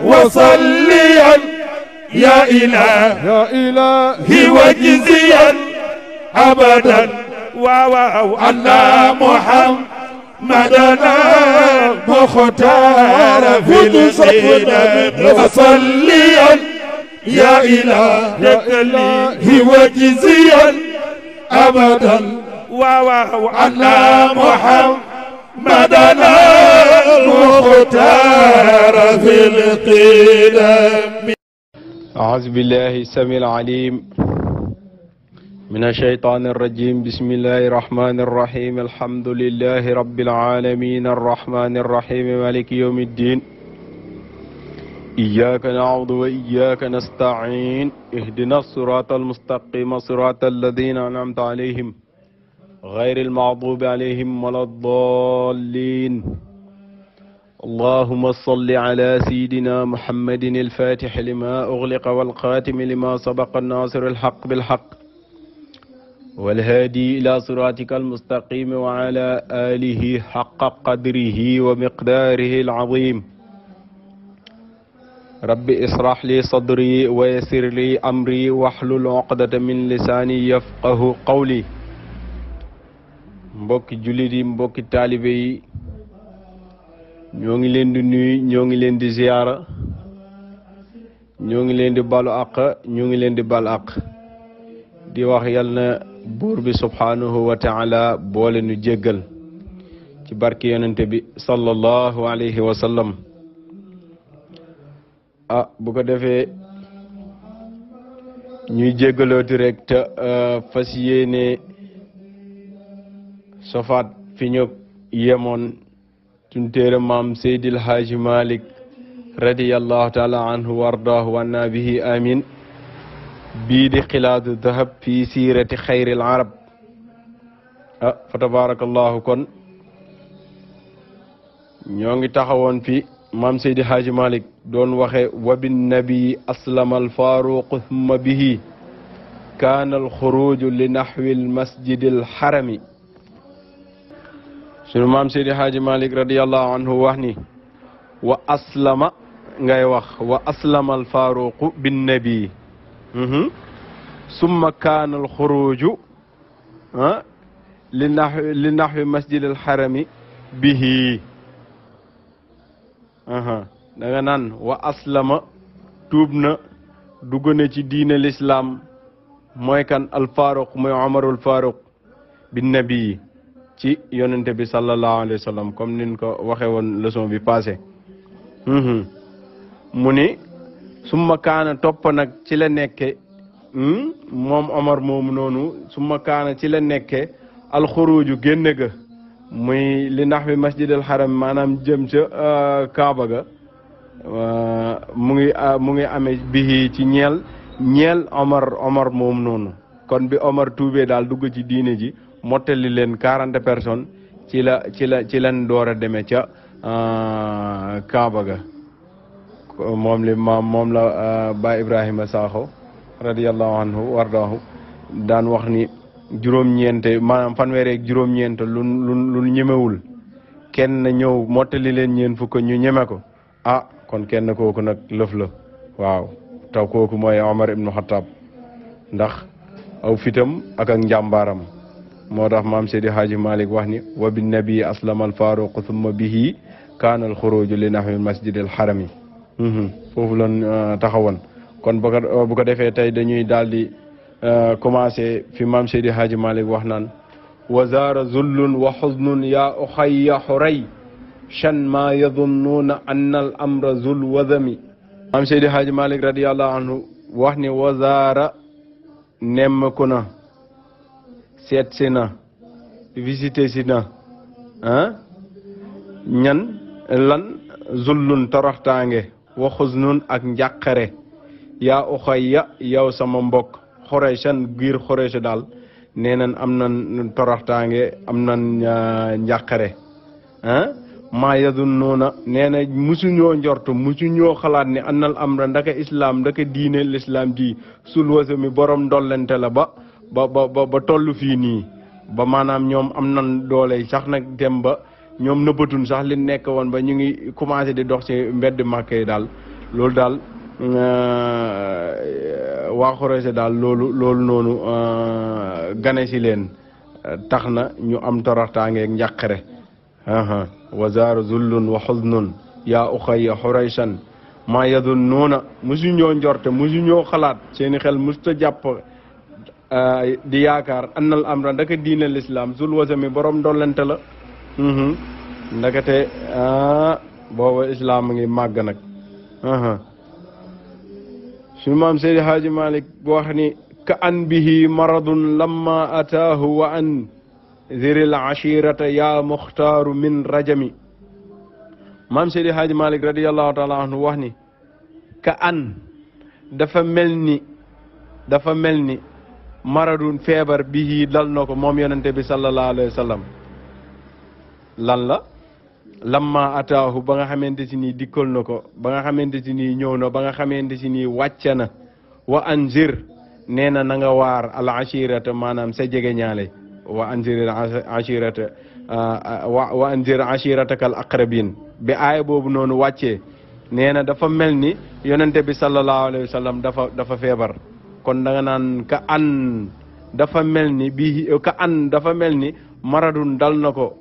وصليا يا إلهي وجزيا أبدا أن محمدنا مختار في الدين وصليا يا إلهي وجزيا أبدا أن محمدنا المختار في القدم. أعوذ بالله السميع العليم من الشيطان الرجيم. بسم الله الرحمن الرحيم. الحمد لله رب العالمين الرحمن الرحيم مالك يوم الدين. إياك نعبد وإياك نستعين. اهدنا الصراط المستقيم صراط الذين أنعمت عليهم غير المغضوب عليهم ولا الضالين. اللهم صل على سيدنا محمد الفاتح لما أغلق والخاتم لما سبق الناصر الحق بالحق والهادي إلى صراطك المستقيم وعلى آله حق قدره ومقداره العظيم. رب اشرح لي صدري ويسر لي أمري واحلل عقدة من لساني يفقه قولي. mbokki jullit yi mbokki taalibe yi ñoo ngi leen di nuyu, ñoo ngi leen di ziyaara, ñoo ngi leen di balu àq, ñoo ngi leen di bal àq di wax yal na buur bi subhanahu wa taala boole nu jéggal ci barki yonente bi sallallahu alayhi wa sallam. Bu ko defee ñuy jéggalooti rek te fas yéene sofaat fi ñu yemoon suñ téere maam Seydil Haaji Malik radiyallahu taala anhu wardaahu wanna bihi amin bii di xilaatu dahab fi siirati xayril arab. Fa tabarakallahu kon ñoo ngi taxawoon fi maam Seydil Haaji Malik doon waxe wa bin nabi aslama al faruq thumma bihi kaana al xuruju li naxwi al masjidi al xarami. sunu maam Seydi Haaji Malik radiyallahu anhu wax ni wa aslama ngay wax wa aslama al faruqu bin nabi summa kaana al xuruju li naxwi masjid al xarami bihi. da nga naan wa aslama tuub na dugg na ci diine l'islam mooy kan al faruq mooy Omarul Faruq bin nabi ci yonente bi sallallahu alayhi wa sallam comme nin ko waxe woon leçon bi passé. mu ni summa kaana topp nag ci la nekke moom Omar moomu noonu summa kaana ci la nekke alxuruju génne ga muy li naxwi masjidil haram maanaam jëm ca Kaaba ga mu ngi amee bihi ci ñeel Omar moomu noonu. kon bi Omar tuubee daal dugg ci diine ji mottali leen 40 personnes ci leen door a demee ca Kaaba ga. moom la Baay Ibrahima Sakho radiyallahu anhu wardaahu daan wax ni juróom-ñeente maanaam fanweeri ak juróom-ñeent lu ñemewul kenn ñëw mottali leen ñeen fukk ñu ñeme ko kon kenn kooku nag lëf la waaw taw kooku mooy Omar ibnu Xattaab ndax aw fitam ak njàmbaaram moo tax maam Seydi Haaji Malik wax ni wa bin nabi aslama al faruq thumma bihi kaana al xuruju li naxwi masjid al xarami. foofu lan taxawoon kon bu ko defee tey dañuy daal di commencé fi maam Seydi Haaji Malik wax naan wa zaara zullun wa xuznun ya uxayya xuray shan ma yadunnuuna anna al amra zul wadami. maam Seydi Haaji Malik radiyallahu anhu wax ni wa zaara nemmeku na seet si na visité si na ñan lan zullun toroxtaange wa xuznun ak njàqare yaa uxayya yow sama mbokk xoreysan giir xoreysa daal nee nan am nan toroxtaange am nan njàqare maa yadunnuuna nee na musuñoo njortu musuñoo xalaat ne annal amra ndaka islam ndaka diine l'islam ji sul wasa mi borom ndollente la ba toll fii nii ba maanaam ñoom am nan doole sax nag dem ba ñoom nëbbatun sax li nekk woon ba ñu ngi commencé di dox ci mbedd Màkka yi daal loolu daal waa Xuraysh daal loolu noonu gane si leen tax na ñu am toroxtaangeeg njàqare wa zaaru zullun wa xuznun yaa uxayya Xurayshan maa yadunnuuna musu ñoo njorte musu ñoo xalaat seeni xel musta jàpp di yaakaar annal amra ndaka diine l'islam zul wasami borom dollante la ndakate booba islam ngi màgg nag suñu maam Seydi Haaji Malick wax ni ka an bihi maradun lamma ataahu wa an ziril ashirata ya muxtaaru min rajami maam Seydi Haaji Malick radiallahu taala anhu wax ni ka an dafa mel ni maradun feebar bihi dal na ko moom yonente bi sallallahu alayhi wa sallam lan la lamma ataahu ba nga xamante si nii dikkal na ko ba nga xamante si nii ñëw na ba nga xamante si nii wàcce na wa anzir nee na nga waar al ashirata maanaam sa jege ñaale wa anzir al ashirata wa anzir ashirataka al aqrabin bi aaya boobu noonu wàccee nee na dafa mel ni yonente bi sallallahu alayhi wa sallam dafa feebar kon da nga naan ka an dafa mel ni bii ka an dafa mel ni maradun dal na ko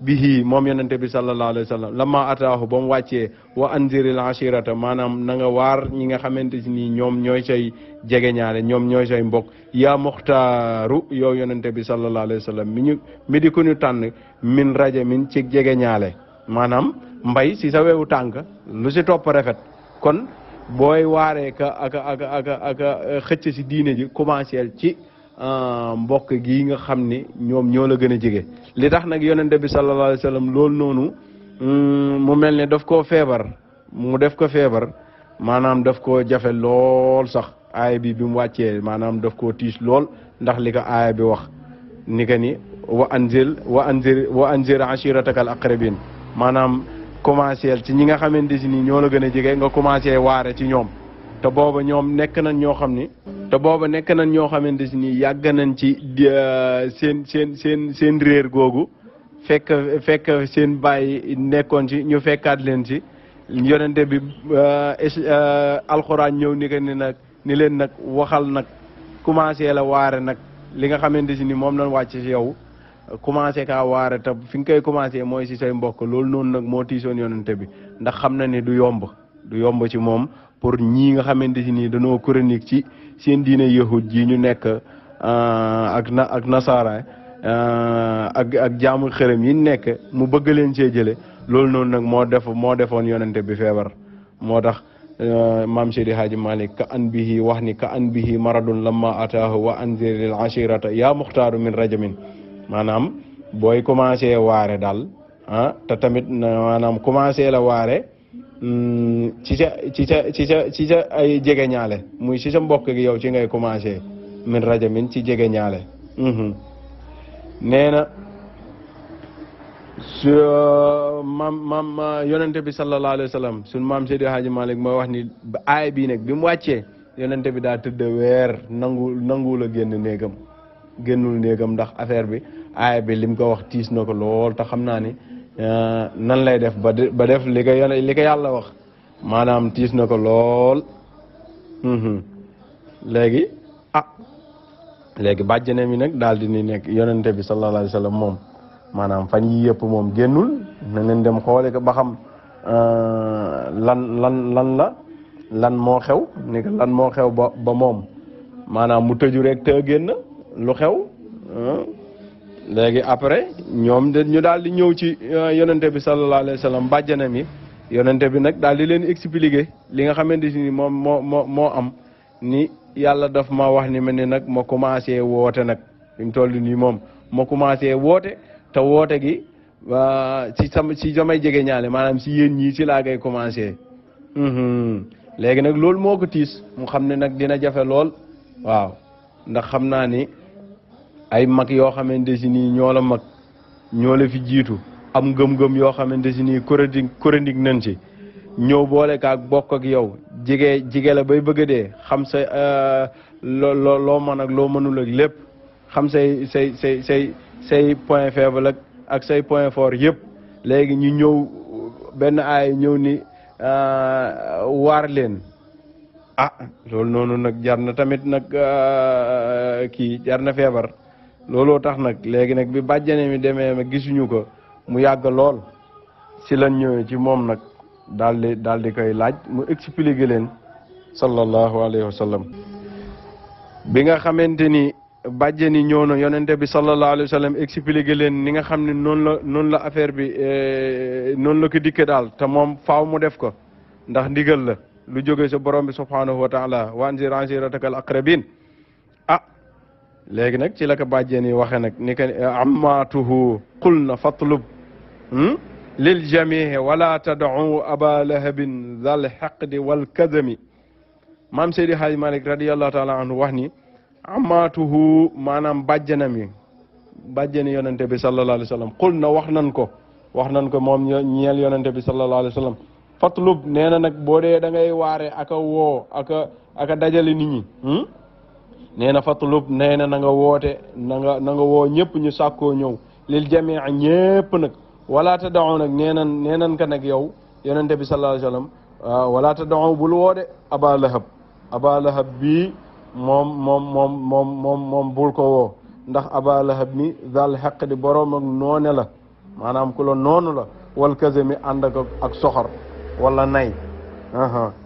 bihi moom yonente bi sallallahu alayhi wa sallam lamma ataahu ba mu wàccee wa anziril ashirata maanaam na nga waar ñi nga xamante si nii ñoom ñooy say jegeñaale ñoom ñooy say mbokk yaa muxtaaru yow yonente bi sallallahu alayhi wa sallam mi di ko ñu tànn min raja min ci jegeñaale maanaam mbay si sa wewu tànk lu si topp rafet kon booy waaree ka aka xëcc si diine ji commencé ci mbokk gi nga xam ni ñoom ñoo la gën a jege li tax nag yonente bi sallallahu alayhi wa sallam loolu noonu mu mel ne daf koo feebar mu def ko feebar maanaam daf koo jafe lool sax aaya bi mu wàccee maanaam daf koo tiis lool ndax li ko aaya bi wax ni que ni wa anzir ashiratakal aqrabin maanaam commencé ci ñi nga xamante si ni ñoo la gën a jege nga commencé waare ci ñoom te booba ñoom nekk nañ ñoo xamante si ni yàgg nañ ci seen réer googu fekk seen bàyyi nekkoon ci ñu fekkaat leen ci yonente bi alxuraan ñëw ni que ni leen nag waxal nag commencé la waare nag li nga xamante si ni moom lañ wàcc ci yow commencé kaa waare te fi nga koy commencé mooy si say mbokk loolu noonu nag moo tiisoon yonente bi ndax xam na ne du yomb ci moom pour ñii nga xamante si nii dañoo chronique ci seen diine yahud ji ñu nekk ak nasaara ak jaamu xërëm yi nekk mu bëgg leen cee jële loolu noonu nag moo defoon yonente bi feebar moo tax maam Seydi Haaji Malick ka an bihi wax ni ka an bihi maradun lamma ataahu wa anziril ashirata yaa muxtaaru min rajamin maanaam booy commencé waare daal te tamit maanaam commencé la waare ci sa ay jege ñaale muy ci sa mbokk gi yow ci ngay commencé min rajamin ci jege ñaale nee na su maam yonente bi sallallahu alayhi wa sallam suñ maam Seydi Haaji Malick mooy wax ni aaya bii nag bi mu wàccee yonente bi daa tëdd weer nanguwul a génnul néegam ndax affaire bi aaya bi lim ko wax tiis na ko lool te xam naa ni nan lay def ba def li ko yàlla wax maanaam tiis na ko lool léegi bàjjane mi nag daal di ni nekk yonente bi sallallahu alayhi wa sallam moom maanaam fan yi yëpp moom génnul na ngeen dem xoole ko ba xam lan moo xew ni ko lan moo xew ba moom maanaam mu tëju rek te génn lu xew léegi après ñoom ñu daal di ñëw ci yonente bi sallallahu alayhi wa sallam bàjjana mi yonente bi nag daal di leen expliquer li nga xamante ni moom moo am ni yàlla daf ma wax ni ma ne nag ma commencé woote nag fi mu toll nii moom ma commencé woote te woote gi ci samay jege ñaale maanaam si yéen ñii ci laa koy commencé léegi nag loolu moo ko tiis mu xam ne nag dina jafe lool waaw ndax xam naa ni ay mag yoo xamante si nii ñoo la mag ñoo la fi jiitu am ngëm-ngëm yoo xamante si nii chronique nañ ci ñëw boole kaak bokk ak yow jige la bay bëgg a dee xam sa loo mën ak loo mënul ak lépp xam say point faible ak ak say point fort yëpp léegi ñu ñëw benn aay ñëw ni waar leen loolu noonu nag jar na tamit nag kii jar na feebar looloo tax nag léegi nag bi bàjjane mi demee ma gisuñu ko mu yàgg lool si lañ ñëwee ci moom nag daal di koy laaj mu expliquer leen sallallahu alayhi wa sallam bi nga xamante ni bàjjani ñëw na yonente bi sallallahu alayhi wa sallam expliquer leen ni nga xam ne noonu la affaire bi noonu la ko dikke daal te moom faaw mu def ko ndax ndigal la lu jóge sa borom bi subhanahu wa taala wa anzir ashiratak al aqrabin léegi nag ci la ko bàjjani waxe nag ni que ammatuhu qulna fatlub lil jamii wala tad'u aba lahabin zal haqdi wal kadami maam Seydi Hadji Malick radiyallahu taala anhu wax ni amaatuhu maanaam bàjjanam yi bàjjani yonente bi sallallahu alayhi wa sallam xul na wax nan ko moom ñeel yonente bi sallallahu alayhi wa sallam fatlub nee na nag boo dee da ngay waare aka woo aka dajale nit ñi nee na fatlub nee na nga woote na nga woo ñëpp ñu sàkkoo ñëw lil jamii ñëpp nag wala tad'u nag nee nan ka nag yow yonente bi sallallahu alayhi wa sallam wala tad'u bul woo de aba lahab bii moom bul ko woo ndax aba lahab mi zal xaq di boroom ak noone la maanaam ku la noonu la wal kaze mi ànd ak soxor wala nay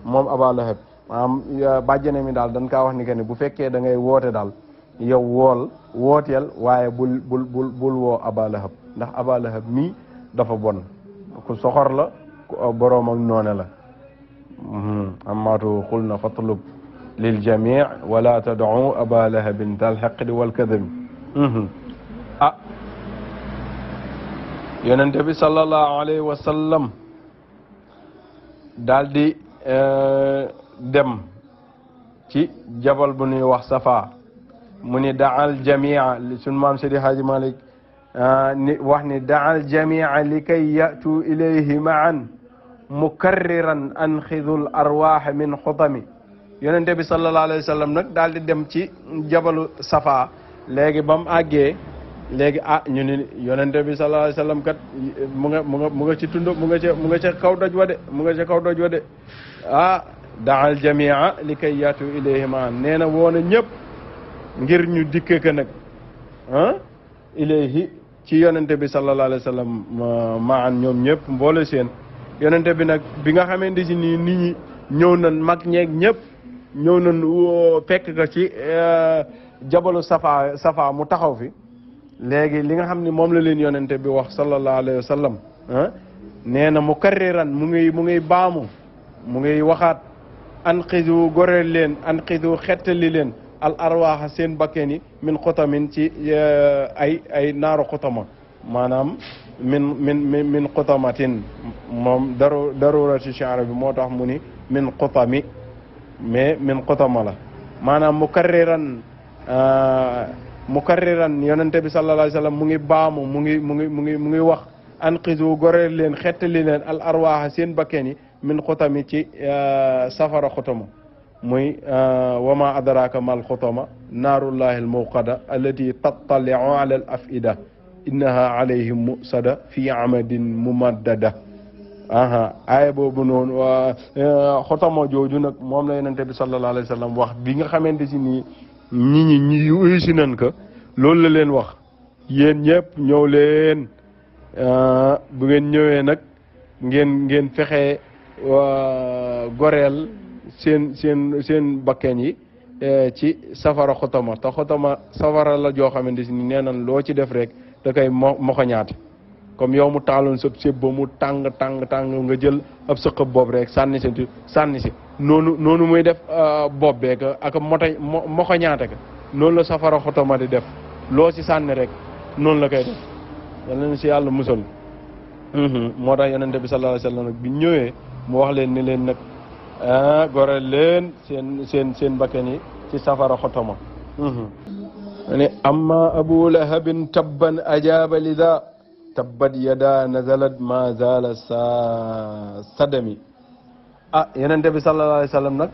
moom aba lahab maanaam bàjjane mi daal dañ kaa wax ni que ne bu fekkee da ngay woote daal yow wooteel waaye bul woo aba lahab ndax aba lahab mi dafa bon ku soxor la ku boroom ak noone la amaatu xul na fatlub lil jamii wala tad'u aba lahabin dal xaqdi wal kadami yonente bi sallallahu alayhi wa sallam daal di dem ci jabal bu ñuy wax safa mu ni daal jamia sun maam Seydi Hadji Malick wax ni daal jamia li kay yatu ilayhi maan mukarriran anxidul arwaax min xutami yonente bi sallallahu alayhi wa sallam nag daal di dem ci jabalu safa léegi ba mu àggee léegi ñu ni yonente bi sallallahu alayhi wa sallam kat mu nga ci tund mu nga ca kaw doj wa de daal jamia li kay yatu ilayhi maan nee na woona ñëpp ngir ñu dikke ka nag ilayhi ci yonente bi sallallahu alayhi wa sallam maan ñoom ñëpp mboole seen yonente bi nag bi nga xamante si nii nit ñi ñëw nañ mag ñeeg ñëpp ñëw nañ fekk ka ci jabalu safa mu taxaw fi léegi li nga xam ne moom la leen yonente bi wax sallallahu alayhi wa sallam nee na mukarriran mu ngi baamu mu ngi waxaat anqidu goreel leen anqidu xettali leen al arwaaxa seen bakken yi min xutamin ci ay naaru xutama maanaam min xutamatin moom darurati shi'ra bi moo tax mu ni min xutami mais min xutama la maanaam mukarriran yonente bi sallallahu alayhi wa sallam mu ngi baamu mu ngi wax anqidu goreel leen xettali leen al arwaaxa seen bakken yi min xutami ci safara xutama muy wama adraka mal xutama naarullahi almuqada allati tattaliu ala al afida innaha alayhim musada fi amadin mumaddada aaya boobu noonu xotama jooju nag moom la yonente bi sallallahu alayhi wa sallam wax bi nga xamante si nii ñi uyu si nan ko loolu la leen wax yéen ñëpp ñëw leen bu ngeen ñëwee nag ngeen fexe goreel seen bakken yi ci safara xotama te xotama safara la joo xamante si ni nee nan loo ci def rek da koy moxoñaate comme yow mu taaloon sëb sëb ba mu tàng nga jël ab sa xëb boobu rek sànni si noonu muy def bopp beek ak moxoñaate ka noonu la safara xotama di def loo ci sànni rek noonu la koy def yal nañu si yàlla musal moo tax yonente bi sallallahu alayhi wa sallam nag bi ñëwee mu wax leen ni leen nag goreel leen seen bakken yi ci safara xotama ne amma abu lahabin tabban ajaba lida tabbat yada nazalat ma zala sadami yonente bi sallallahu alayhi wa sallam nag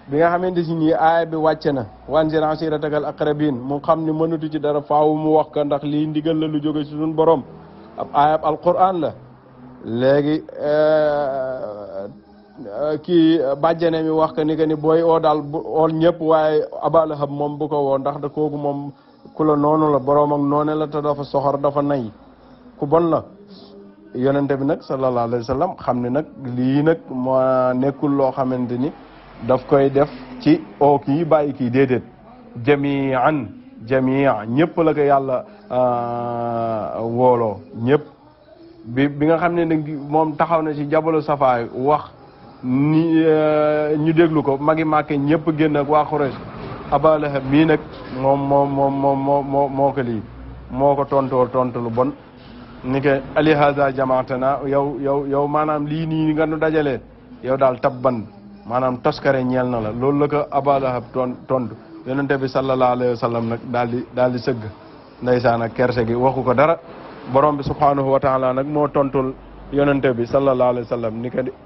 bi nga xamante si nii aaya bi wàcce na wanzir ashiratakal aqrabin mu xam ni mënatu ci dara faaw mu wax ka ndax lii ndigal la lu jóge ci suñu borom ab aayab alquran la léegi kii bàjjane mi wax ka ni que ni booy oo daal bu ool ñëpp waaye Aba Lahab moom bu ko woo ndax da kooku moom ku la noonu la boroom ak noone la te dafa soxor dafa nay ku bon la yonente bi nag sallallahu alayhi wa sallam xam ne nag lii nag moo nekkul loo xamante ni daf koy def ci oo kii bàyyi kii déedéet jamia ñëpp la ko yàlla wooloo ñëpp bi nga xam ne nag moom taxaw na ci jabalu safaay wax ni ñu déglu ko magi màkke ñëpp génn ak waa Quraysh Aba Lahab mii nag moo ko lii moo ko tontu lu bon ni ke ali haza jamaatana yow maanaam lii nii nga nu dajalee yow daal tabban maanaam toskare ñeel na la loolu la ko Aba Lahab tontu yonente bi sallallahu alayhi wa sallam nag daal di sëgg ndeysaan ak kerse gi waxu ko dara borom bi subhanahu wa taala nag moo tontul yonente bi sallallahu alayhi wa sallam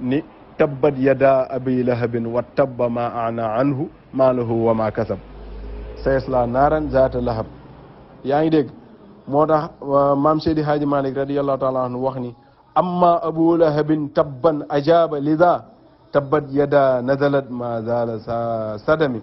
ni tabbat yada abi lahabin wa tabba ma ana anhu maalahu wa ma kasab sayasla naaran zaata lahab yaa ngi dégg moo tax maam Seydi Haaji Malik radiyallahu taala anhu wax ni amma abu lahabin tabban ajaba lida tabbat yada nazalat ma zala sadami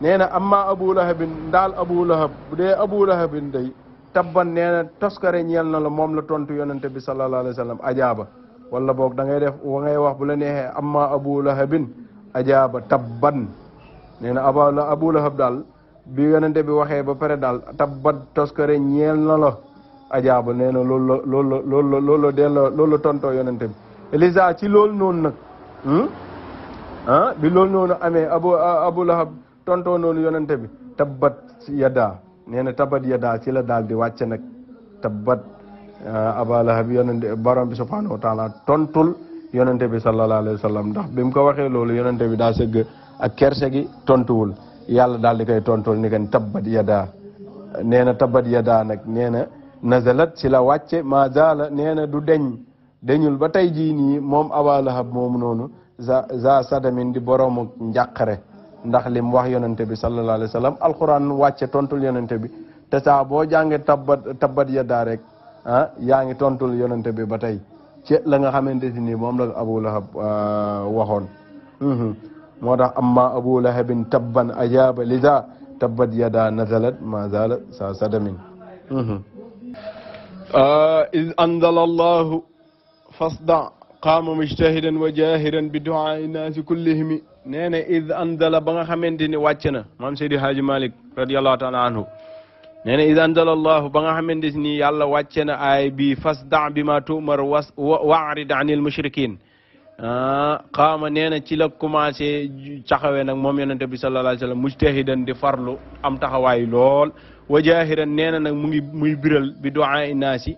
nee na amma abu lahabin ndaal abu lahab bu dee abu lahabin day tabban nee na toskare ñeel na la moom la tontu yonente bi sallallahu alayhi wa sallam ajaaba wala boog da ngay def wa ngay wax bu la neexee amma abu lahabin ajaaba tabban nee na abu lahab daal bi yonente bi waxee ba pare daal tabbat toskare ñeel na la ajaaba nee na loolu la tontoo yonente bi Elisa ci loolu noonu nag bi loolu noonu amee abu lahab tontoo noonu yonente bi tabbat yada nee na tabbat yada ci la daal di wàcce nag tabbat Aba Lahab yonente borom bi subhanahu wa taala tontul yonente bi sallallahu alayhi wa sallam ndax bi mu ko waxee loolu yonente bi daa sëgg ak kerse gi tontuwul yàlla daal di koy tontul ni kan tabbat yada nee na tabbat yada nag nee na nazalat ci la wàcce ma zaala nee na du deñul ba tey jii nii moom Aba Lahab moomu noonu za sadamin di boroomu njàqare ndax lim wax yonente bi sallallahu alayhi wa sallam alquran wàcce tontul yonente bi te saa boo jàngee tabbat yada rek yaa ngi tontul yonente bi ba tey ci la nga xamante si nii moom la Abu Lahab waxoon moo tax amma Abu Lahabin tabban ajaba lida tabbat yada nazalat ma zala sa sadamin iz anzala allahu fasda qaama mujtahidan wa jahiran bi du'aa'i naasi kullihim nee na iz anzala ba nga xamante ni wàcc na maam Seydi Haaji Malik radiyallahu taala anhu nee na iz anzala allahu ba nga xamante ni yàlla wàcce na aay bi fasda bi ma tu'mar wa'rid anil mushrikin qaama nee na ci la commencé taxawee nag moom yonente bi sallallahu alayhi wa sallam mujtahidan di farlu am taxawaay lool wa jahiran nee na nag muy biral bi du'aa'i naasi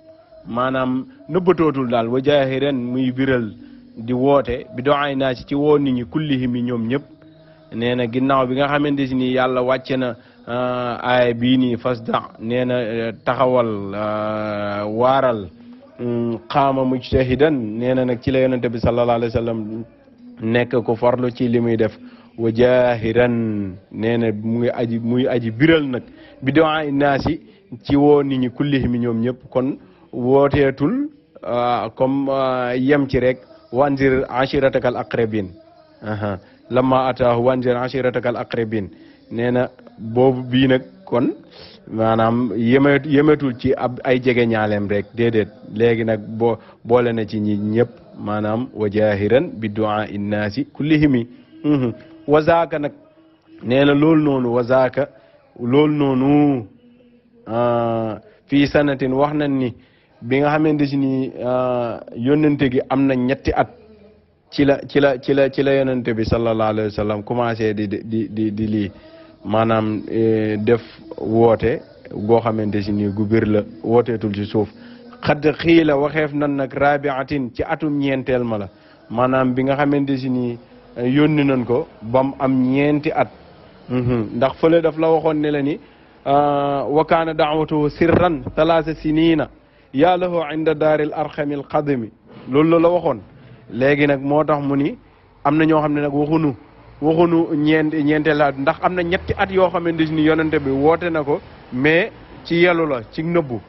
maanaam nëbbatootul daal wa jahiran muy biral di woote bi du'aa'i naasi ci woo nit ñi kullihim ñoom ñëpp nee na ginnaaw bi nga xamante si ni yàlla wàcce na aaya bii nii fasda nee na taxawal waaral qaama mujtahidan nee na nag ci la yonente bi sallallahu alayhi wa sallam nekk ko farlu ci li muy def wa jahiran nee na muy aji biral nag bi du'aa'i naasi ci woo nit ñi kullihim ñoom ñëpp kon wooteetul comme yem ci rek wanzir ashiratakal aqrabin lamma ataahu wanzir ashiratakal aqrabin nee na boobu bii nag kon maanaam yemetul ci ay jege ñaaleem rek déedéet léegi nag boole na ci ñi ñëpp maanaam wa jahiran bi du'aa'i naasi kullihimi wa zaaka nag nee na loolu noonu wa zaaka loolu noonu fii sanatin wax nañ ni bi nga xamante si ni yónnente gi am na ñetti at ci la yónnente bi sallallahu alayhi wa sallam commencé di lii maanaam def woote goo xamante si ni gu bir la wooteetul ci suuf xadd xiila waxeef nan nag rabiatin ci atum ñeenteel ma la maanaam bi nga xamante si ni yónni nañ ko bam am ñeenti at ndax fële daf la waxoon ne la ni wa kaana daawatuhu sirran talaasa sinina yaa lahu inda daaril arxamil qadimi loolu la waxoon léegi nag moo tax mu ni am na ñoo xam ne nag waxunu waxunu ñeenteel at ndax am na ñetti at yoo xamante ni yonente bi woote na ko mais ci yelu la ci nëbbu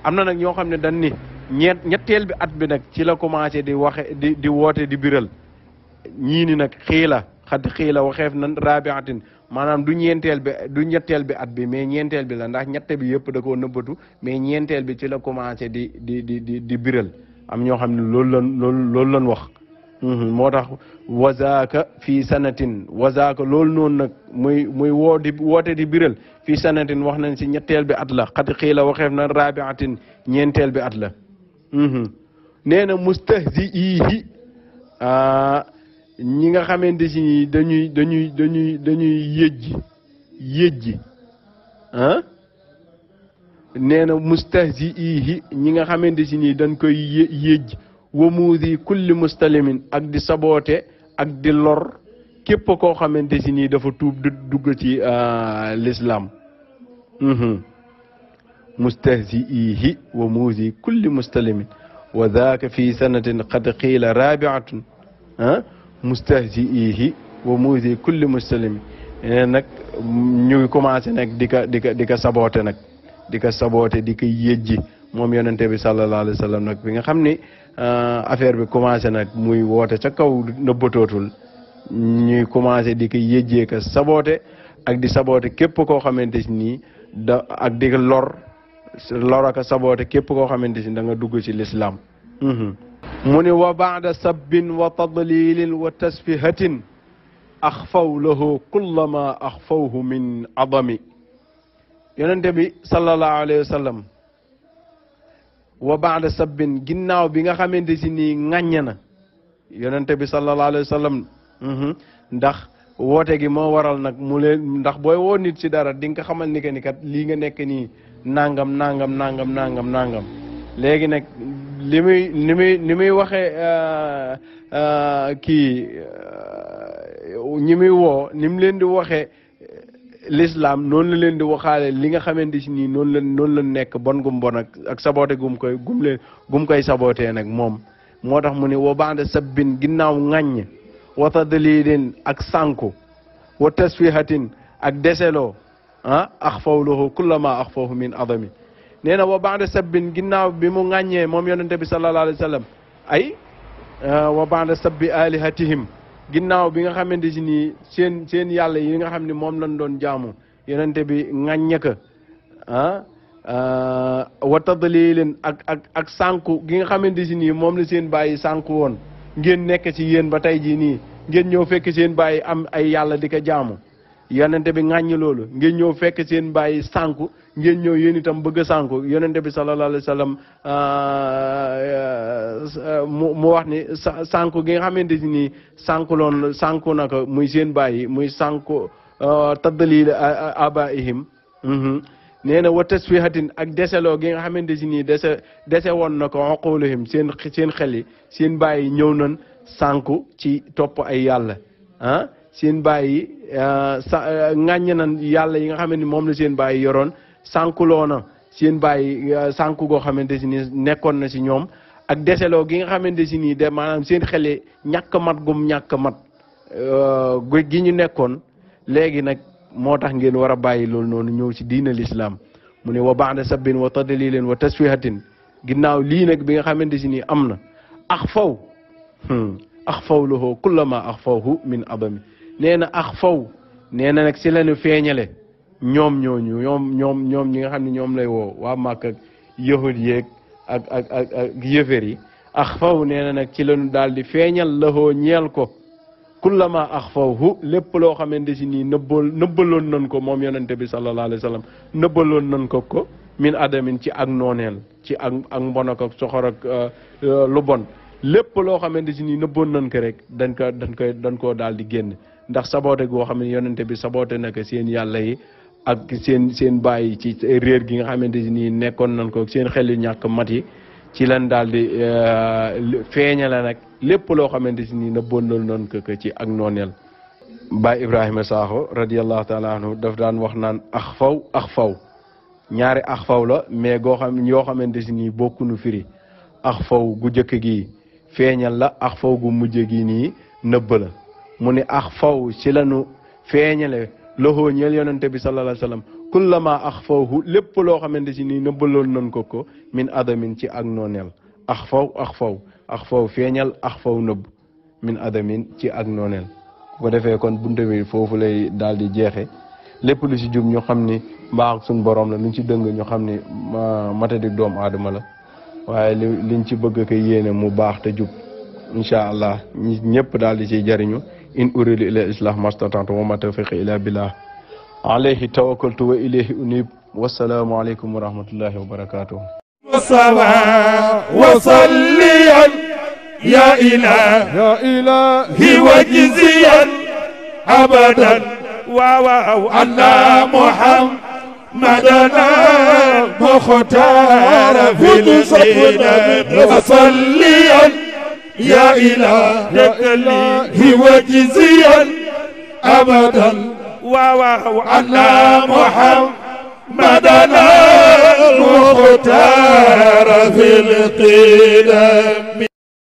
am na nag ñoo xam ne dañ ni ñetteel bi at bi nag ci la commencé di waxe di woote di biral ñii ni nag xiila xad xiila waxeef nan rabiatin maanaam du ñeenteel bi du ñetteel bi at bi mais ñeenteel bi la ndax ñette bi yëpp da koo nëbbatu mais ñeenteel bi ci la commencé di biral am ñoo xam ne loolu lan wax moo tax wazaaka fii sanatin wazaaka loolu noonu nag muy woote di biral fii sanatin wax nañ si ñetteel bi at la xad xiila waxeef nan rabiatin ñeenteel bi at la nee na mustahziihi ñi nga xamante si dañuy yëjji nee na mustahziihi ñi nga xamante si nii dañ koy yëjj wa muudi kulli mustalimin ak di saboote ak di lor képp koo xamante si nii dafa tuub dugg ci l'islam mustahziihi wa muudi kulli mustalimin wa daaka fi sanatin qad qiila rabiatun mustahziihi wa muudi kulli muslimin nag ñu ngi commencé nag di ko saboote nag di ko saboote di ko yëjji moom yonente bi sallallahu alayhi wa sallam nag bi nga xam ni affaire bi commencé nag muy woote ca kaw nëbbatootul ñuy commencé di ko yëjjee ka saboote ak di saboote képp koo xamante ni ak di lor ak saboote képp koo xamante ni da nga dugg ci l'islam mu ni wa baada sabbin wa tadlilin wa tasfihatin axfaw lahu kulla ma axfawhu min adami yonente bi sallallahu alayhi wa sallam wa baada sabbin ginnaaw bi nga xamante si nii ŋàññ na yonente bi sallallahu alayhi wa sallam ndax woote gi moo waral nag mu leen ndax booy woo nit si dara di nga ko xamal ni que ni kat lii nga nekk nii nangam léegi nag ni muy waxee kii ñi muy woo ni mu leen di waxee l'islam noonu la leen di waxaale li nga xamante si nii noonu la nekk bon gum bon ak saboté gum koy sabotee nag moom moo tax mu ne wa ba'da sabbin ginnaaw ŋàññ wa tadlilin ak sànku wa tasfihatin ak deseloo axfaw lahu kullama axfawhu min adami nee na wa ba'da sabbin ginnaaw bi mu ŋàññee moom yonente bi sallallahu alayhi wa sallam wa ba'da sabbi alihatihim ginnaaw bi nga xamante si nii seen yàlla yi nga xam ne moom lañ doon jaamu yonente bi ŋàññe ka wa tadlilin ak sànku gi nga xamante si nii moom la seen bàyyi sànku woon ngeen nekk ci yéen ba tey jii nii ngeen ñëw fekk seen bàyyi am ay yàlla di ko jaamu yonente bi ŋàññi loolu ngeen ñëw fekk seen bàyyi sànku ngeen ñëw yéen itam bëgg a sànku yonente bi sallallahu alayhi wa sallam mu wax ni sànku gi nga xamante si nii sànku na ko muy seen bàyyi muy sànku taddalil abaihim nee na wa tasfihatin ak deseloo gi nga xamante si nii dese woon na ko uquluhum seen xel yi seen bàyyi ñëw nañ sànku ci topp ay yàlla seen bàyyi ŋàññ nañ yàlla yi nga xam ne moom la seen bàyyi yoroon sànkuloo na seen bàyyi sànku goo xamante si nii nekkoon na si ñoom ak deseloo gi nga xamante si nii de maanaam seen xel yi ñàkk mat gum ñàkk mat gi ñu nekkoon léegi nag moo tax ngeen war a bàyyi loolu noonu ñëw ci diina l'islam mu ne wa ba'da sabbin wa tadlilin wa tasfihatin ginnaaw lii nag bi nga xamante si nii am na axfaw lahu kullama axfawhu min adami nee na axfaw nee na nag si lañu feeñale ñoom ñi nga xam ne ñoom lay woo waa Màkka ak yahud yeeg ak yëfër yi axfaw nee na nag ci lañu daal di feeñal lahoo ñeel ko kullama axfawhu lépp loo xamante si nii nëbbaloon nañ ko moom yonente bi sallallahu alayhi wa sallam nëbbaloon nañ ko min adamin ci ak nooneel ci ak mbon ak soxor ak lu bon lépp loo xamante si nii nëbboon nañ ko rek dañ koo daal di génn ndax saboote goo xam ne yonente bi saboote na ko seen yàlla yi ak seen bàyyi ci réer gi nga xamante si nii nekkoon nañ ko seen xel yu ñàkk mat yi ci lan daal di feeñale nag lépp loo xamante si nii nëbboon nañ ko ci ak nooneel Baay Ibrahima Sakho radiyallahu taala anhu daf daan wax naan axfaw ñaari axfaw la mais yoo xamante si nii bokkunu firi axfaw gu jëkk gi feeñal la axfaw gu mujj gi nii nëbb la mu ni ax faw ci lanu feeñale loxoo ñeel yonente bi sallallahu alayhi wa sallam kullama ax fawhu lépp loo xamante si nii nëbbaloon nañ ko min adamin ci ak nooneel ax faw feeñal ax faw nëbb min adamin ci ak nooneel bu ko defee kon bunte bi foofu lay daal di jeexe lépp lu si jub ñu xam ni mbaax suñ borom la luñ ci dëng ñu xam ni matadik doomu aadama la waaye liñ ci bëgg ko yéene mu baax te jub incha allah ñëpp daal di ciy jariñu in uridu ila islah mastata'tu wa ma tawfiqi ila billah alayhi tawakkaltu wa ilayhi unib wassalaamu aleykum wa rahmatullahi wa barakatuh وصليا يا إلهي وجزيا أبدا أن محمدنا مختار في المدينة وصليا يا إلهي وجزيا أبدا أن محمدنا مختار في القدم